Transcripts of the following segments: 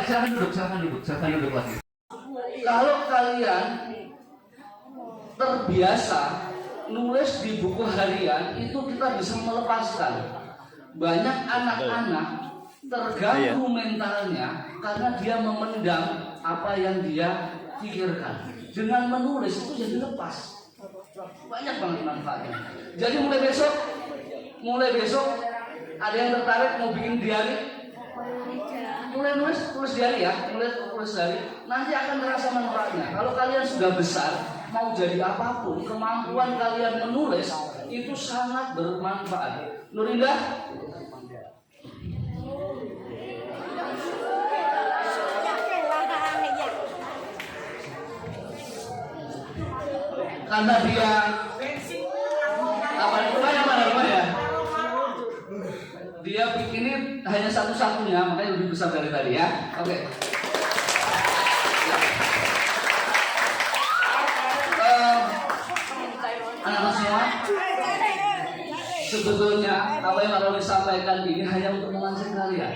Silakan duduk lagi. Kalau kalian terbiasa nulis di buku harian, itu kita bisa melepaskan. Banyak anak-anak terganggu mentalnya karena dia memendam apa yang dia pikirkan. Dengan menulis itu jadi lepas. Banyak banget manfaatnya. Jadi mulai besok ada yang tertarik mau bikin diary? Mulai tulis diary ya, tulis diary. Nanti akan terasa manfaatnya. Kalau kalian sudah besar, mau jadi apapun, kemampuan kalian menulis itu sangat bermanfaat. Nurinda? Karena dia apa rumahnya? Dia bikinnya hanya satu-satunya, makanya lebih besar dari tadi ya. Oke. Anak-anak semua, sebetulnya apa yang Maroni sampaikan ini hanya untuk memancing kalian,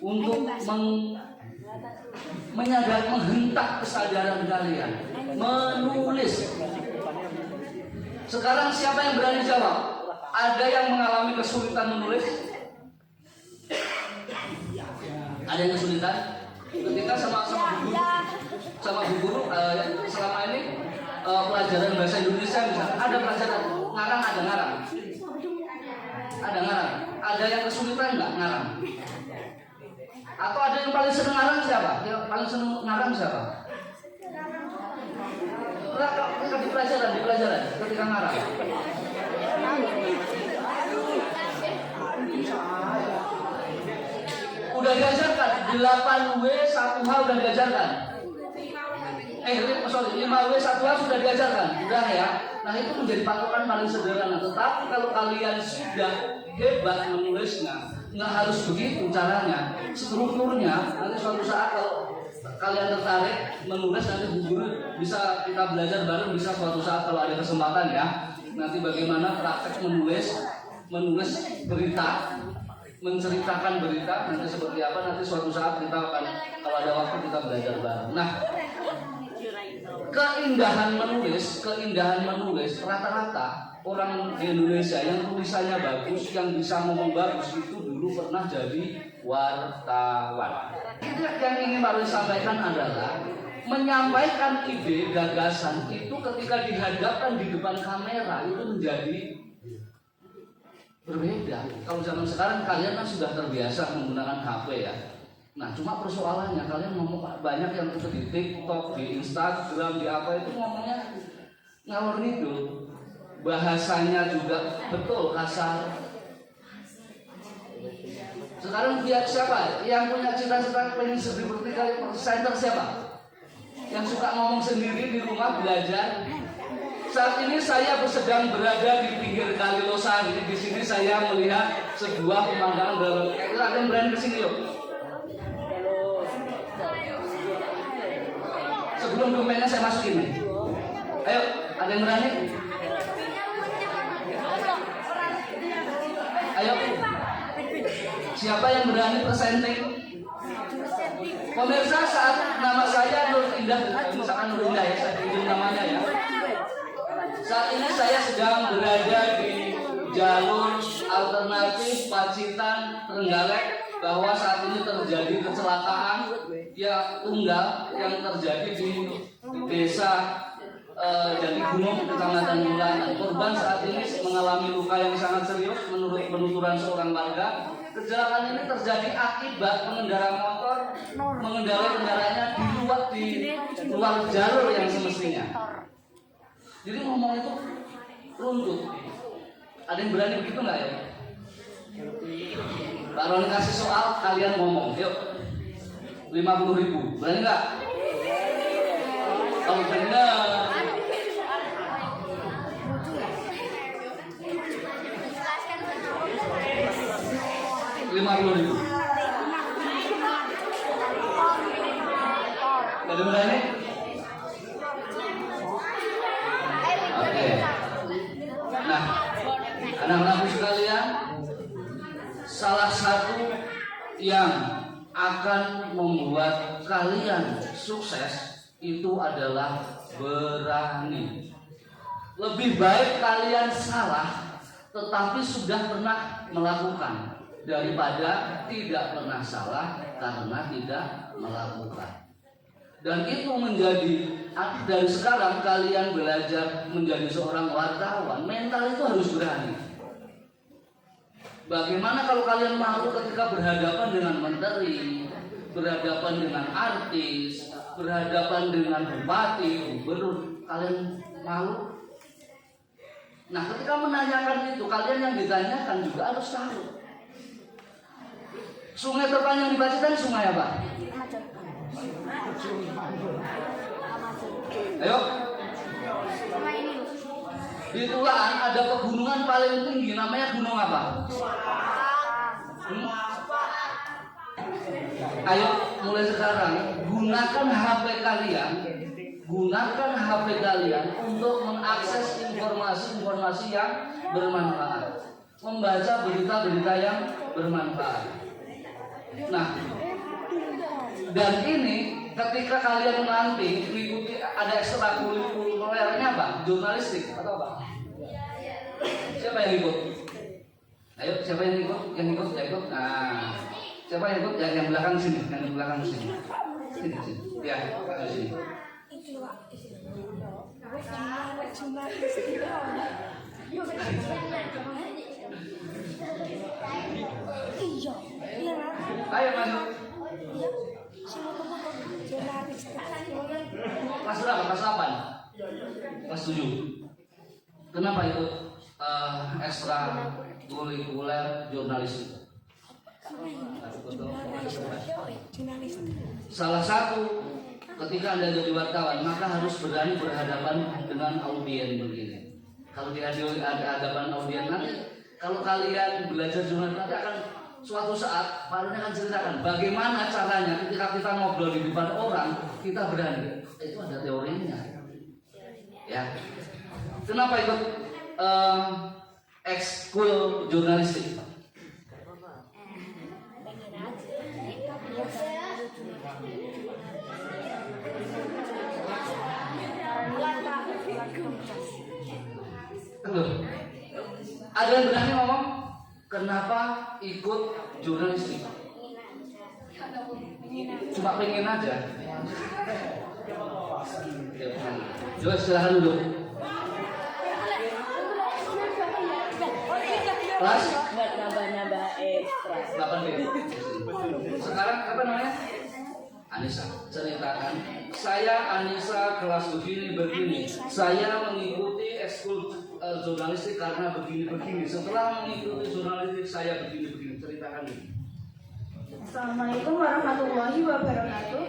untuk menghentak kesadaran kalian, menulis. Sekarang siapa yang berani jawab? Ada yang mengalami kesulitan menulis? Ada yang kesulitan? Ketika sama bu guru selama ini pelajaran bahasa Indonesia misalnya ada pelajaran ngarang, ada yang kesulitan nggak ngarang? Atau ada yang paling seneng ngarang siapa? Yang paling seneng ngarang siapa? Di pelajaran ketika ngarang. Udah diajarkan 8W 1H udah diajarkan. 5W 1H sudah diajarkan. Udah ya. Nah itu menjadi patokan paling sederhana. Tetapi kalau kalian sudah hebat menulisnya, nggak harus begitu caranya. Strukturnya nanti suatu saat kalau kalian tertarik menulis, nanti bu guru bisa kita belajar bareng, bisa suatu saat kalau ada kesempatan ya. Nanti bagaimana praktek menulis berita, menceritakan berita, nanti seperti apa, nanti suatu saat kita akan, kalau ada waktu kita belajar bareng. Nah, keindahan menulis rata-rata orang di Indonesia yang tulisannya bagus, yang bisa ngomong bagus itu dulu pernah jadi wartawan. Yang ingin Maroni sampaikan adalah menyampaikan ide, gagasan itu ketika dihadapkan di depan kamera itu menjadi berbeda. Kalau zaman sekarang kalian kan sudah terbiasa menggunakan HP ya. Nah cuma persoalannya kalian ngomong banyak yang itu di TikTok, di Instagram, di apa itu ngomongnya ngawur ngidul. Bahasanya juga betul kasar. Sekarang pihak siapa? Yang punya cita-cita pengen seperti kalian presenter siapa? Yang suka ngomong sendiri di rumah belajar. Saat ini saya sedang berada di pinggir Kali Losari. Di sini saya melihat sebuah pemandangan dalam. Ada yang berani kesini yuk. Sebelum domainnya saya masukin. Ayo, ada yang berani? Ayo. Siapa yang berani presenting? Pemirsa, saat nama saya Nur Indah, misalkan Nur Indah ya, saya tunjuk namanya ya. Saat ini saya sedang berada di jalur alternatif Pacitan Trenggalek, bahwa saat ini terjadi kecelakaan yang tunggal yang terjadi di desa Jati Gunung, Kecamatan Mulanan. Korban saat ini mengalami luka yang sangat serius menurut penuturan seorang warga. Kecelakaan ini terjadi akibat pengendara motor mengendarai kendaraannya di luar jalur yang semestinya. Jadi ngomong itu runtut. Ada yang berani begitu nggak ya? Pak Roni kasih soal, kalian ngomong. Yuk, 50.000. Berani nggak? Kalau benar. 50.000. Gak ada berani? Oke. Nah, anak-anakku sekalian, salah satu yang akan membuat kalian sukses itu adalah berani. Lebih baik kalian salah tetapi sudah pernah melakukan daripada tidak pernah salah karena tidak melakukan. Dan itu menjadi, dari sekarang kalian belajar menjadi seorang wartawan, mental itu harus berani. Bagaimana kalau kalian malu ketika berhadapan dengan menteri, berhadapan dengan artis, berhadapan dengan bupati, gubernur, kalian malu? Nah, ketika menanyakan itu, kalian yang ditanyakan juga harus tahu. Sungai terpanjang di Pacitan sungai apa? Ayo. Di Tulaan ada pegunungan paling tinggi, namanya gunung apa? Ayo, mulai sekarang gunakan HP kalian. Gunakan HP kalian untuk mengakses informasi-informasi yang bermanfaat, membaca berita-berita yang bermanfaat. Nah, dan ini ketika kalian nanti mengikuti ada ekstrakurikulernya apa? Jurnalistik atau apa? Siapa yang ikut? Ayo, siapa yang ikut? Yang ikut, ya ikut. Nah, siapa yang ikut? Yang belakang sini, yang belakang sini. Sini. Ya, ke sini. Ayo masuk. Kelas berapa? Kelas 8? Kelas 7. Kenapa ikut ekstra kurikuler jurnalistik? Salah satu, ketika Anda jadi wartawan, maka harus berani berhadapan dengan audien begini. Kalau di hadapan audien nanti, kalau kalian belajar jurnalistik nanti akan suatu saat Pak Rune akan ceritakan bagaimana caranya ketika kita ngobrol di depan orang kita berani. Itu ada teorinya. Ya. Kenapa ikut ekskul jurnalistik? Ada yang berani ngomong kenapa ikut jurnalistik? Cuma pengen aja. Coba silahkan duduk. Kelas? Nambah ekstra. 8B. Sekarang apa namanya? Anissa, ceritakan. Saya Anissa kelas begini. Saya mengikuti ekskul jurnalistik karena begini. Setelah mengikuti jurnalistik saya begini. Ceritakan ini. Assalamualaikum warahmatullahi wabarakatuh.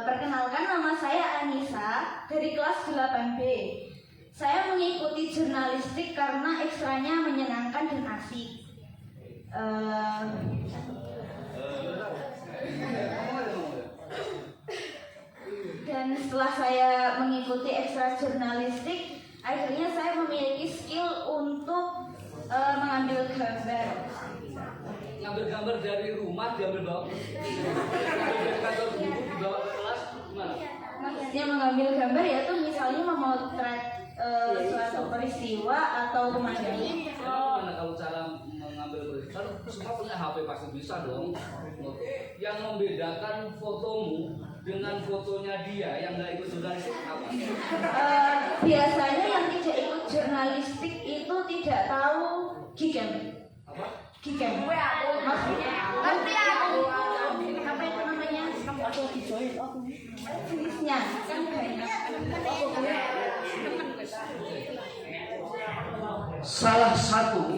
Perkenalkan, nama saya Anissa dari kelas 8B. Saya mengikuti jurnalistik karena ekstranya menyenangkan dan asik. Dan setelah saya mengikuti ekstra jurnalistik, akhirnya saya memiliki skill untuk mengambil gambar. Ngambil gambar dari rumah diambil bawa. Dari kantor guru dibawa ke kelas gimana? Maksudnya mengambil gambar yaitu misalnya memotret suatu peristiwa atau pemandangan. Gimana kalau cara mengambil peristiwa? Semua punya HP pasti bisa dong. Yang membedakan fotomu dengan fotonya dia yang nggak ikut jurnalistik apa? Biasanya yang tidak ikut jurnalistik itu tidak tahu gigem. Apa? Gigem. Maksudnya ngerti aku. Apa itu namanya? Jenisnya kan banyak. Salah satu,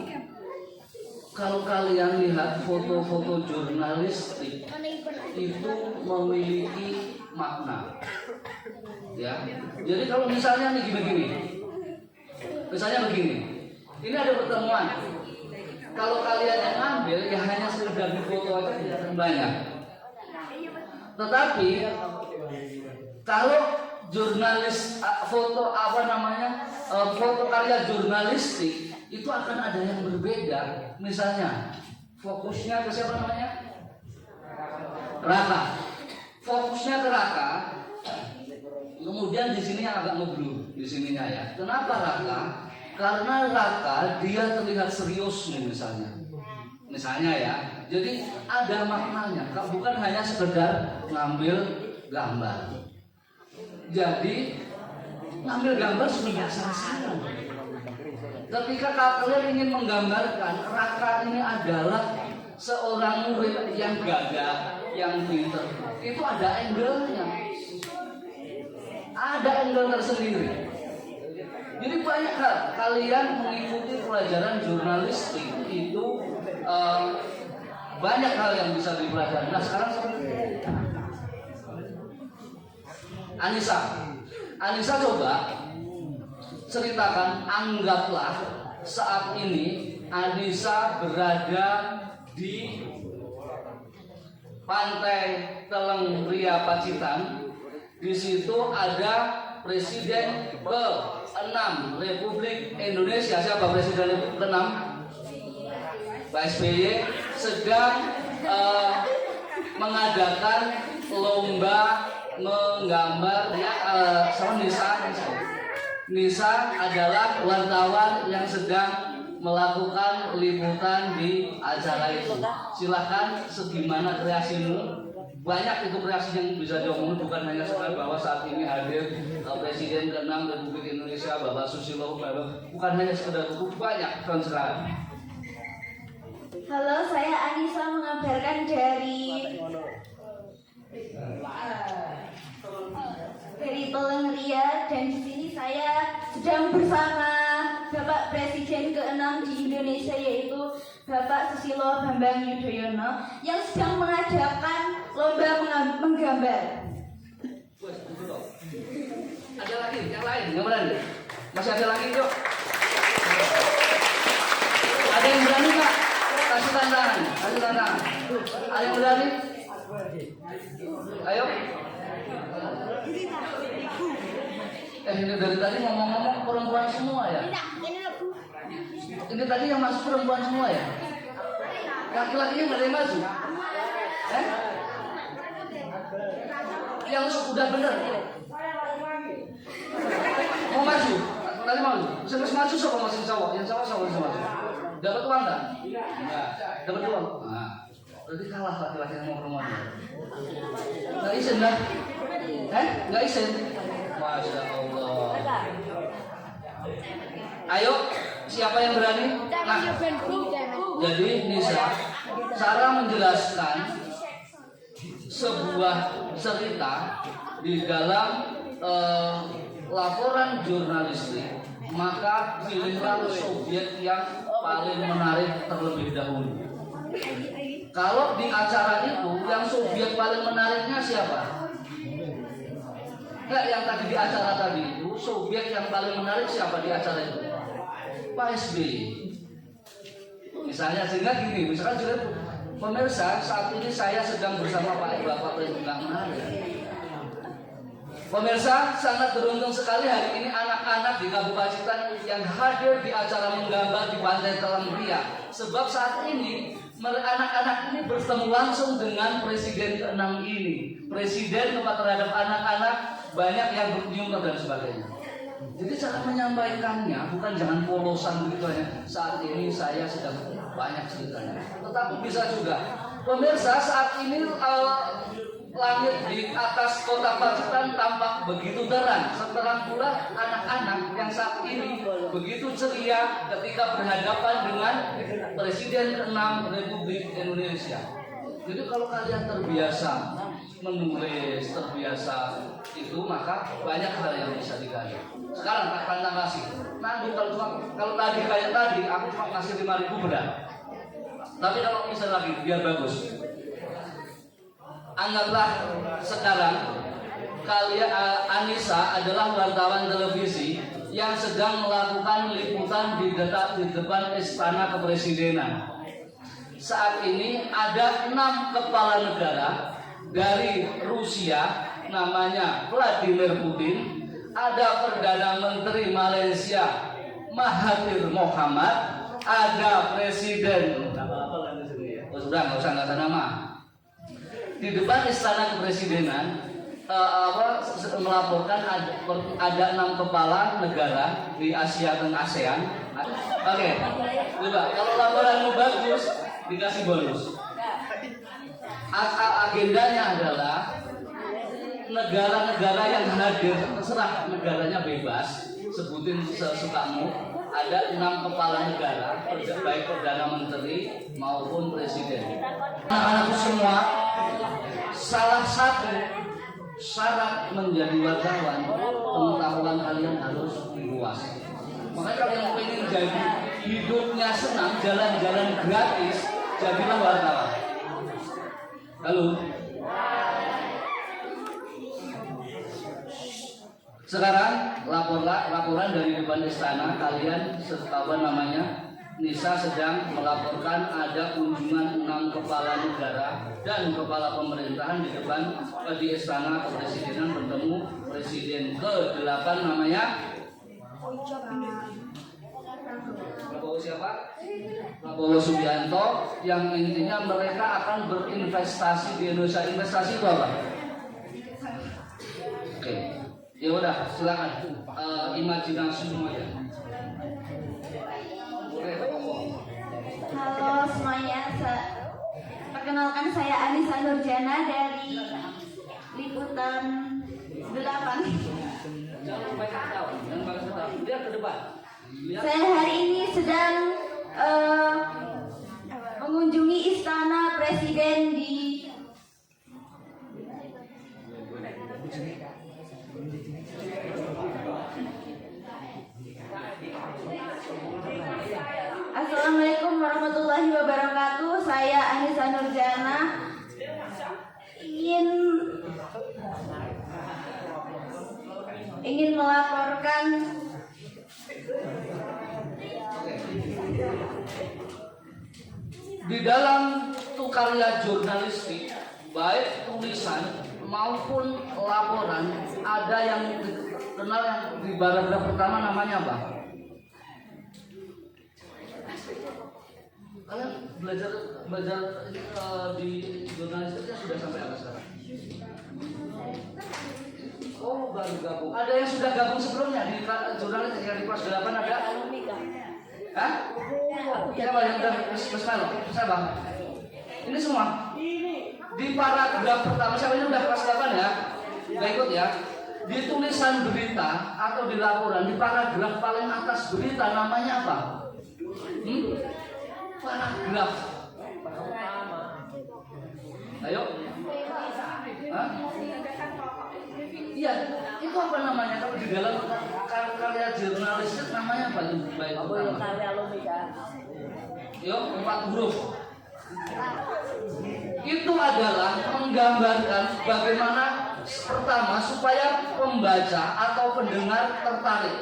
kalau kalian lihat foto-foto jurnalistik itu memiliki makna. Ya. Jadi kalau misalnya nih begini. Misalnya begini. Ini ada pertemuan. Kalau kalian yang ambil ya hanya sekedar di foto aja tidak akan banyak. Tetapi kalau jurnalis foto apa namanya foto karya jurnalistik itu akan ada yang berbeda. Misalnya fokusnya ke siapa namanya? Raka. Fokusnya ke Raka. Kemudian di sini yang agak ngeblur di sininya ya. Kenapa Raka? Karena Raka dia terlihat serius nih misalnya. Misalnya ya. Jadi ada maknanya. Bukan hanya sekedar ngambil gambar. Jadi ngambil gambar sudah selesai. Ketika kalian ingin menggambarkan Raka ini adalah seorang murid yang gagah, yang pintar, itu ada angle-nya, ada angle tersendiri. Jadi banyak hal kalian mengikuti pelajaran jurnalistik itu banyak hal yang bisa dipelajari. Nah sekarang Anissa coba ceritakan, anggaplah saat ini Anissa berada di pantai Teleng Ria Pacitan. Di situ ada Presiden ke-6 Republik Indonesia. Siapa Presiden ke-6? Pak SBY sedang mengadakan lomba menggambar sama Nisa adalah wartawan yang sedang melakukan liputan di acara itu. Silahkan segimana kreasimu. Banyak itu kreasi yang bisa diomongin, bukan hanya sekedar bahwa saat ini hadir Presiden ke-6 Republik Indonesia Bapak Susilo, bukan hanya sekedar itu, banyak kan sekarang. Halo, saya Anissa mengabarkan dari Teleng Ria, dan di sini saya sedang bersama Bapak Presiden ke-6 di Indonesia, yaitu Bapak Susilo Bambang Yudhoyono, yang sedang mengadakan lomba menggambar. Ada lagi yang lain, yang berani? Masih ada lagi yuk. Ada yang berani nggak? Kasih tantangan. Ada yang berani? Ayo. Ini dari tadi ngomong-ngomong perempuan semua ya? Ini tadi yang masuk perempuan semua ya? Laki-lakinya nggak ada yang masuk? Yang udah bener? Mau maju? Tadi mau? Bisa maju sama masih cowok? Yang cowok bisa maju? Dapat uang nggak? Nggak. Dapat uang? Nah, berarti kalah laki-laki yang mau perempuan. Nggak izin dah? Nggak izin? Masya Allah. Ayo, siapa yang berani? Nah, jadi Nisa, cara menjelaskan sebuah cerita di dalam laporan jurnalistik, maka pilihlah subjek yang paling menarik terlebih dahulu. Kalau di acara itu, yang subjek paling menariknya siapa? Enggak, yang tadi di acara tadi itu, subjek yang paling menarik siapa di acara itu? Pak SBY. Misalnya, sehingga gini, misalkan juga pemirsa, saat ini saya sedang bersama Bapak Presiden. Pemirsa, sangat beruntung sekali hari ini anak-anak di Kabupaten yang hadir di acara menggambar di Pantai Teleng Ria. Sebab saat ini anak-anak ini bertemu langsung dengan Presiden ke-6 ini. Presiden terhadap anak-anak banyak yang berkunjung dan sebagainya. Jadi cara menyampaikannya bukan jangan polosan begitu ya. Saat ini saya sedang banyak ceritanya. Tetapi bisa juga. Pemirsa, saat ini langit di atas kota Pacitan tampak begitu terang. Seterang pula anak-anak yang saat ini begitu ceria ketika berhadapan dengan Presiden ke-6 Republik Indonesia. Jadi kalau kalian terbiasa menulis, terbiasa itu, maka banyak hal yang bisa digali. Sekarang tak pantang kasih. Nanti kalau tadi kayak tadi, aku cuma kasih 5.000 berat. Tapi kalau bisa lagi, biar bagus. Anggaplah sekarang kalian Anissa adalah wartawan televisi yang sedang melakukan liputan di depan Istana Kepresidenan. Saat ini ada 6 kepala negara dari Rusia, namanya Vladimir Putin, ada Perdana Menteri Malaysia Mahathir Mohamad, ada Presiden. Oh, sudah nggak usah nama. Di depan istana kepresidenan melaporkan ada 6 kepala negara di Asia dan ASEAN. Oke, coba kalau laporanmu bagus dikasih bonus. Agendanya adalah negara-negara yang hadir, terserah negaranya bebas, sebutin sesukamu. Ada 6 kepala negara, baik perdana menteri maupun presiden. Anak-anakku semua, salah satu syarat menjadi wartawan, pengetahuan kalian harus luas. Makanya kalau yang ingin jadi hidupnya senang, jalan-jalan gratis, jadilah wartawan. Halo. Sekarang laporan dari depan istana, kalian Nisa sedang melaporkan ada kunjungan 6 kepala negara dan kepala pemerintahan di depan di istana kepresidenan bertemu presiden ke-8 namanya Prabowo siapa? Prabowo Subianto, yang intinya mereka akan berinvestasi di Indonesia. Investasi itu apa? Oke. Ya udah, silakan imajinasi semuanya. Halo semuanya, perkenalkan saya Anissa Nurjana dari Liputan 8. Lihat ke depan. Saya hari ini sedang mengunjungi istana presiden di Assalamualaikum warahmatullahi wabarakatuh. Saya Anissa Nurjana ingin melaporkan di dalam karya jurnalistik, baik tulisan maupun laporan, ada yang dikenal yang di paragraf pertama namanya apa? Kalian belajar di jurnalistiknya sudah sampai apa sekarang? Oh, baru gabung. Ada yang sudah gabung sebelumnya di jurnalistik yang di kelas 8 ada? Hah? Siapa yang udah Siapa? Ini semua. Di paragraf pertama, siapa ini udah kelas 8 ya? Gak ikut ya? Di tulisan berita atau di laporan, di paragraf paling atas berita namanya apa? Paragraf. Ayo. Hah? Iya, itu apa namanya? Kalau di dalam karya jurnalistik namanya apa? Baik Yuk, 4 huruf. Itu adalah menggambarkan bagaimana pertama supaya pembaca atau pendengar tertarik.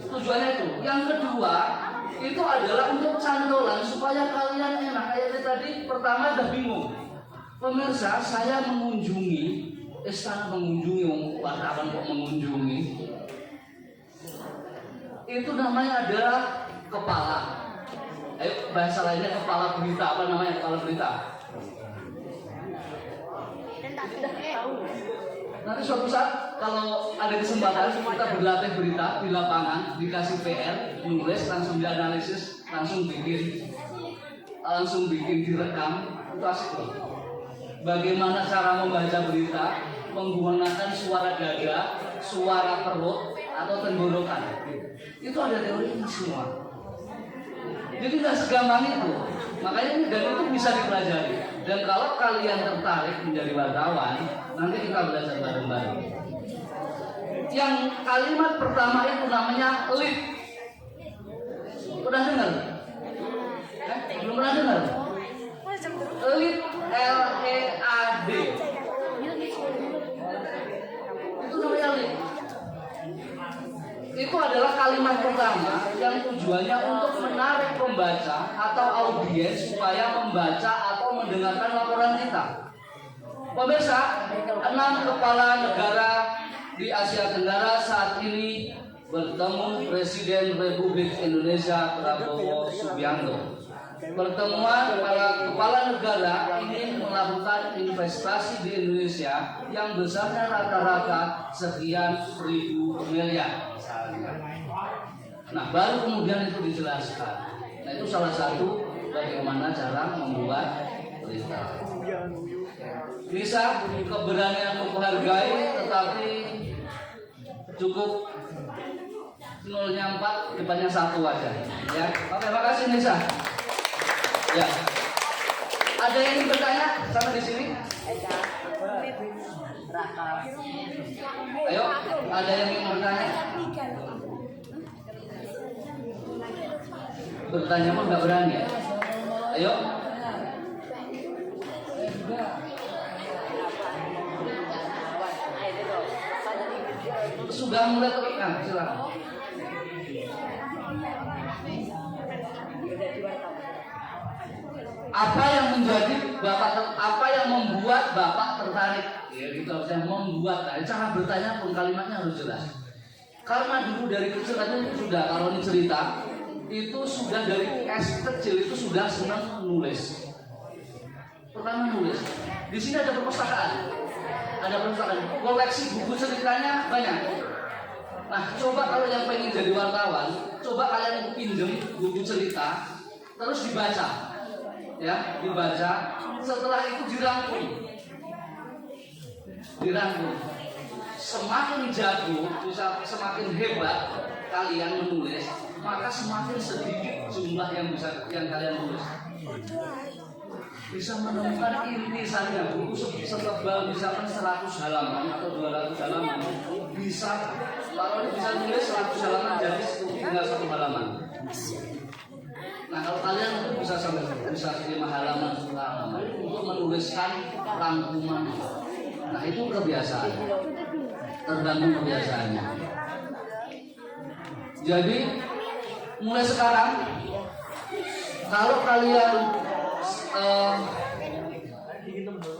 Tujuannya itu. Yang kedua, itu adalah untuk cantolan supaya kalian enak. Kayak tadi pertama udah bingung. Pemirsa, saya mengunjungi istana, wartawan kok mengunjungi. Itu namanya adalah kepala. Ayo bahasa lainnya kepala berita, apa namanya kepala berita? Nanti suatu saat kalau ada kesempatan kita berlatih berita di lapangan, dikasih PR, nulis, langsung dianalisis, langsung bikin direkam, itu asik loh. Bagaimana cara membaca berita menggunakan suara dada, suara perut, atau tenggorokan. Itu ada teorinya semua. Jadi tidak segampang itu. Makanya dan itu bisa dipelajari. Dan kalau kalian tertarik menjadi wartawan, nanti kita belajar bareng-bareng. Yang kalimat pertama itu namanya lead. Pernah dengar? Belum pernah dengar? Lead, L-E-A-D. Itu namanya lead. Itu adalah kalimat pertama yang tujuannya untuk menarik pembaca atau audiens supaya membaca atau mendengarkan laporan kita. Pemirsa, 6 kepala negara di Asia Tenggara saat ini bertemu Presiden Republik Indonesia Prabowo Subianto. Pertemuan para kepala negara ingin melakukan investasi di Indonesia yang besarnya rata-rata sekian ribu miliar. Nah, baru kemudian itu dijelaskan. Nah, itu salah satu bagaimana cara membuat berita. Bisa keberanian menghargai, tetapi cukup 0-nya 4, depannya 1 aja. Ya, oke, makasih Nisa. Ya, ada yang ingin bertanya sampai di sini? Ayo, ada yang ingin bertanya? Bertanya mah nggak berani ya? Ayo. Sudah mulai terlihat, silakan. Apa yang menjadi bapak, apa yang membuat bapak tertarik? Ya gitu, saya membuat. Nah, cara bertanya pun kalimatnya harus jelas. Karena dulu dari kecil aja sudah, kalau ini cerita itu sudah dari kecil itu sudah senang nulis. Pertama nulis. Di sini ada perpustakaan, koleksi buku ceritanya banyak. Nah, coba kalau yang pengen jadi wartawan, coba kalian pinjem buku cerita, terus dibaca. Ya, dibaca, setelah itu dirangkum. Semakin jago, semakin hebat kalian menulis, maka semakin sedikit jumlah yang kalian tulis. Bisa menemukan intisannya, buku setebal misalkan 100 halaman atau 200 halaman, bisa kalau bisa tulis 100 halaman jadi tinggal 1 halaman. Nah, kalau kalian bisa sampai 5 halaman, 10 halaman untuk menuliskan rangkuman. Nah, itu kebiasaan. Tergantung kebiasaannya. Jadi, mulai sekarang kalau kalian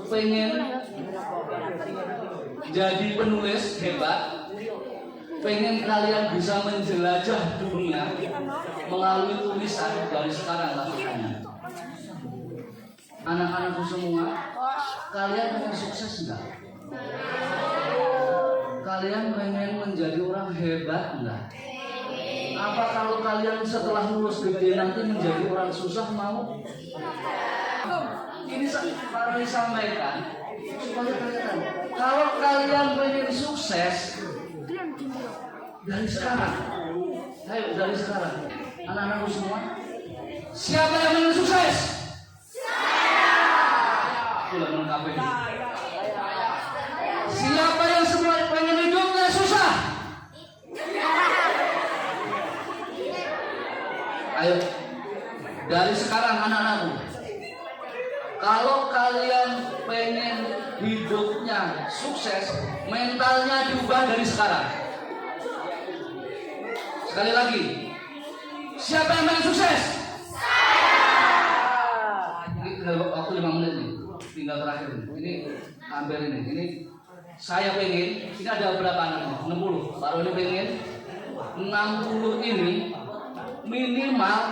pengen jadi penulis hebat, pengen kalian bisa menjelajah dunia melalui tulisan, dari sekarang lakukannya. Anak-anakku semua, kalian pengen sukses enggak? Kalian pengen menjadi orang hebat enggak? Apa kalau kalian setelah lulus gede nanti menjadi orang susah mau? Ini para disampaikan supaya kalian, kalau kalian pengen sukses dari sekarang, ayo dari sekarang, anak-anakku semua, siapa yang ingin sukses? Saya. Melengkapi. Siapa yang semua pengen hidupnya susah? Ayo, dari sekarang anak-anakku, kalau kalian pengen hidupnya sukses, mentalnya diubah dari sekarang. Sekali lagi, siapa yang pengen sukses? Saya. Ini waktu 5 menit nih, tinggal terakhir nih. Ini hampir ini. Ini saya pengen, ini ada berapa anaknya? 60. Baru ini pengen 60 ini minimal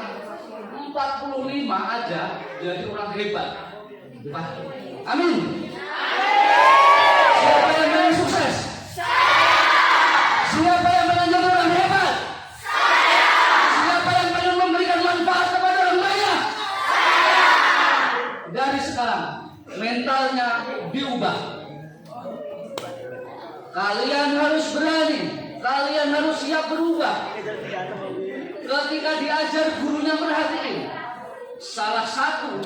45 aja jadi orang hebat. Amin. Siapa yang pengen sukses? Siapa yang pengen jadi orang hebat? Siapa yang pengen memberikan manfaat kepada orang banyak? Dari sekarang mentalnya diubah. Kalian harus berani, kalian harus siap berubah. Ketika diajar gurunya perhatiin. Salah satu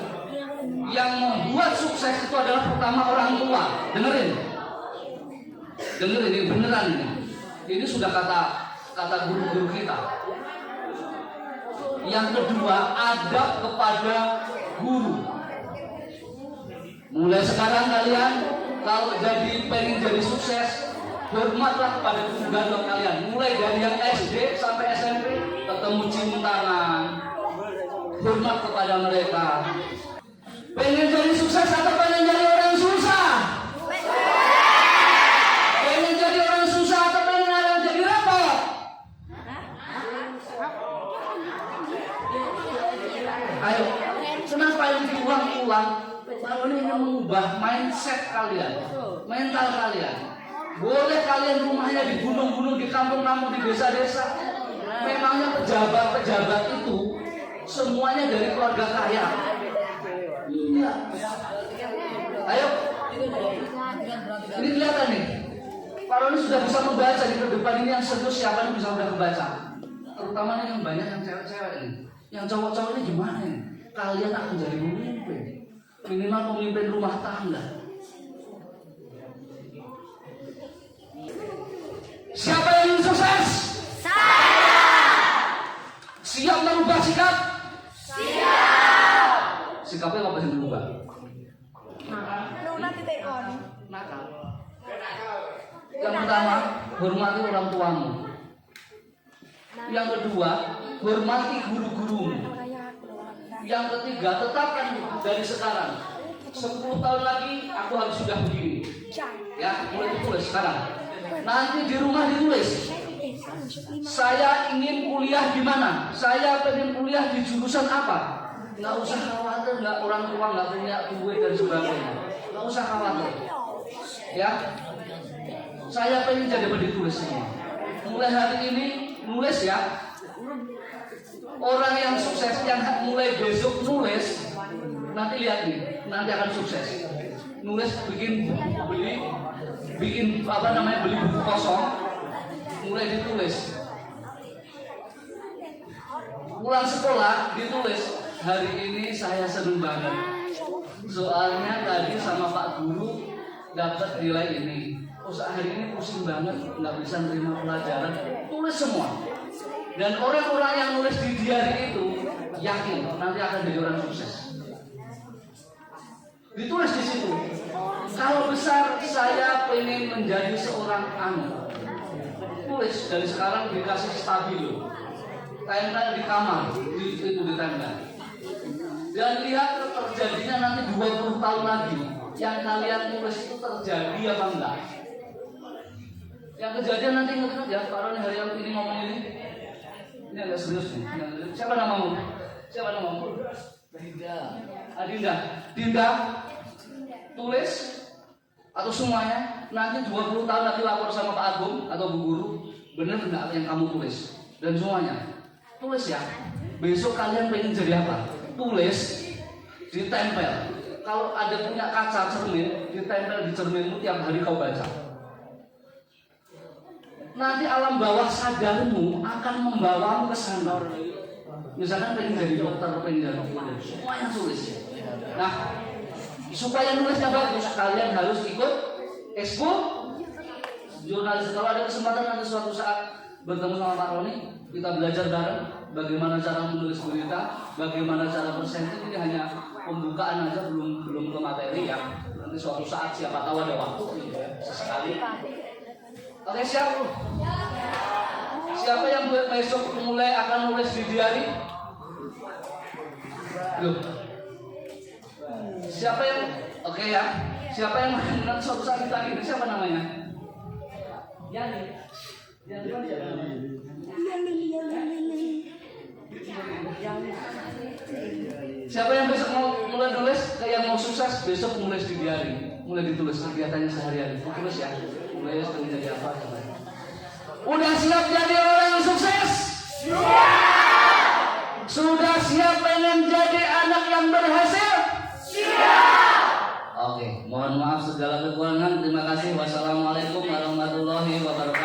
yang membuat sukses itu adalah pertama orang tua. Dengerin ini beneran ini. Ini sudah kata guru-guru kita. Yang kedua, adab kepada guru. Mulai sekarang kalian kalau pengen jadi sukses, hormatlah kepada guru gandong kalian. Mulai dari yang SD sampai SMP, ketemu cium tangan, hormat kepada mereka. Pengen jadi sukses atau pengen jadi orang susah? Pengen jadi orang susah atau pengen orang jadi repot? Kenapa ini diulang-ulang? Kalau ini ingin mengubah mindset kalian, mental kalian. Boleh kalian rumahnya di gunung-gunung, di kampung-kampung, di desa-desa. Memangnya pejabat-pejabat itu semuanya dari keluarga kaya? Iya. Ayo. Ini kelihatan nih. Pak Roni sudah bisa membaca di depan ini yang serius siapa yang bisa udah membaca. Terutama yang banyak yang cewek-cewek ini. Yang cowok-cowok ini gimana nih? Kalian akan jadi pemimpin. Minimal pemimpin rumah tangga. Siapa yang ingin sukses? Saya. Siap merubah sikap? Siap. Sikapnya apa yang berubah? Nakal. Yang pertama, hormati orang tuamu. Yang kedua, hormati guru-gurumu. Yang ketiga, tetapkan dari sekarang 10 tahun lagi aku harus sudah begini. Ya, mulai ditulis sekarang. Nanti di rumah ditulis. Saya ingin kuliah di mana? Saya pengen kuliah di jurusan apa? Nggak usah khawatir, nggak orang tua nggak punya duit dan sebagainya. Nggak usah khawatir. Ya, saya pengen jadi apa ditulis semua. Mulai hari ini nulis ya. Orang yang sukses yang mulai besok nulis, nanti lihat nih, nanti akan sukses. Nulis beli buku kosong, mulai ditulis. Pulang sekolah ditulis, hari ini saya senang banget. Soalnya tadi sama Pak Guru dapat nilai ini. Hari ini pusing banget, nggak bisa nerima pelajaran. Tulis semua. Dan orang-orang yang nulis di diary itu yakin nanti akan jadi orang sukses. Ditulis di situ. Kalau besar saya pengen menjadi seorang anak. Tulis dari sekarang dikasih stabilo. Tempel di kamar, itu ditempel. Dan lihat terjadinya nanti 20 tahun lagi. Yang kalian tulis itu terjadi apa enggak? Yang kejadian nanti ingat ya, Pak Roni hari yang ini ngomong ini. Ini agak serius nih. Siapa namamu? Dinda. Tulis atau semuanya. Nanti 20 tahun lagi lapor sama Pak Agung atau Bu Guru. Benar enggak yang kamu tulis? Dan semuanya. Tulis ya. Besok kalian pengen jadi apa? Tulis, ditempel. Kalau ada punya kaca cermin, ditempel di cerminmu tiap hari kau baca. Nanti alam bawah sadarmu akan membawamu ke sana. Misalkan pengen jadi dokter, pengen jadi guru, semuanya tulis. Nah, supaya nulisnya bagus, kalian harus ikut ekskul jurnalis. Kalau ada kesempatan nanti suatu saat bertemu sama Pak Roni, kita belajar bareng bagaimana cara menulis berita, bagaimana cara presenting. Ini hanya pembukaan aja, belum ke materi ya. Nanti suatu saat siapa tahu ada waktu gitu ya, sesekali. Oke, siap? Siapa yang besok mulai akan nulis di diary? Loh. Siapa yang oke ya? Siapa yang nanti suatu saat kita ini siapa namanya? Yani. Siapa yang besok mau mulai nulis, yang mau sukses besok nulis di diary, mulai ditulis kegiatannya sehari-hari. Tulis ya. Mulai pengen jadi apa? Udah siap jadi orang yang sukses? Siap. Sudah siap pengen jadi anak yang berhasil? Siap. Oke, mohon maaf segala kekurangan. Terima kasih. Wassalamualaikum warahmatullahi wabarakatuh.